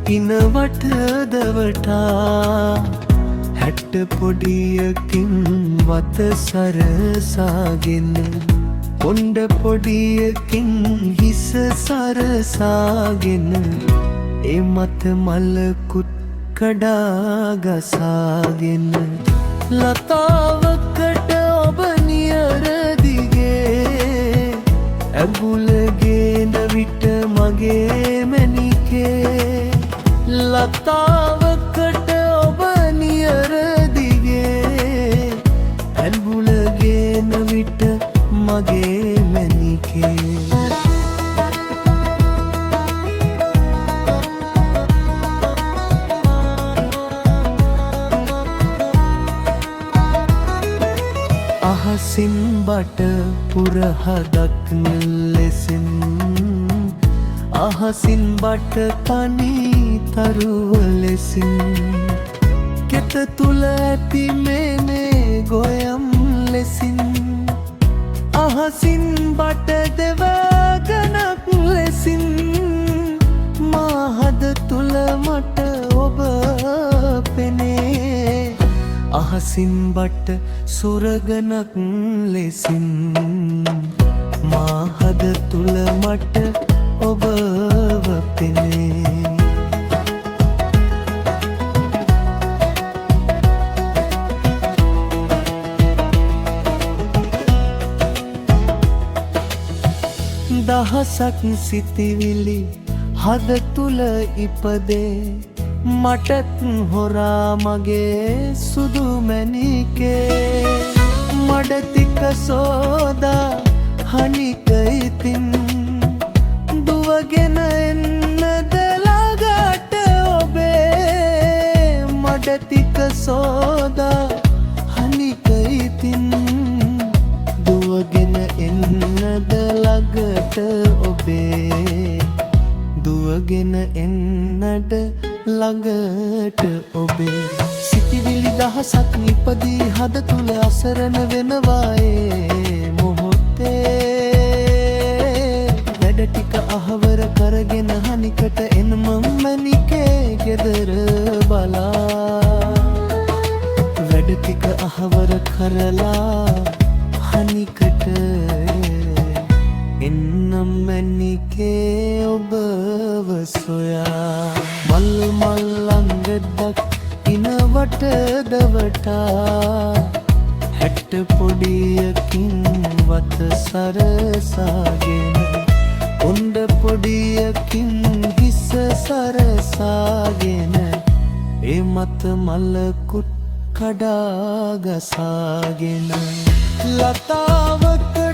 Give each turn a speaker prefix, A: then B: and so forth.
A: ඉනවට දවටා හැට්ට පොඩියකින් වත සරසාගෙන කොණ්ඩ පොඩියකින් හිස සරසාගෙන ඒ මත මලකුත් කඩා ගසාගෙන ලතාවකට ඔබ නියර දිගේ ඇඹුලගෙන විට මගේ මැණිකේ ලතාවකට ඔබ නියර දිගේ ඇඹුලගෙන විට මගේ මැණිකේ අහසින් බට පුරහදක් ලෙසින් අහසින් බට තනි තරුව ලෙසින් කෙත තුල ඇති මේ ගොයම් ලෙසින් අහසින් බට දෙවගනක් ලෙසින් මාහද තුල මට ඔබ පෙනේ අහසින් බට සුරගනක් ලෙසින් මාහද තුල මට ඔබව පෙනේ දහසක් සිතිවිලි හද තුල ඉපදේ මටත් හොරා මගේ සුදු මැණිකේ මඩතික සෝදා හනික ඉතින් දුවගෙන එන්නද ළඟට ඔබේ මඩතික සෝදා හනික ඉතින් දුවගෙන එන්නද ළඟට ඔබේ දුවගෙන එන්නට ළඟට ඔබේ සිතිවිලි දහසක් නිපදී හද තුල අසරණ වෙනවායේ මොහොතේ වැඩ ටික අහවර කරගෙන හනිකට එන මම්මනිකේ ගෙදර බලා වැඩ ටික අහවර කරලා හනිකට එන්නම් මැණිකේ ඔබව සොයා මල් මල් අංගඩක් ඉනවට දවටා හැට්ට පොඩියකින් වත සරසාගෙන කොණ්ඩ පොඩියකින් හිස සරසාගෙන ඒ මත මලකුත් කඩා ගසාගෙන ලතාවක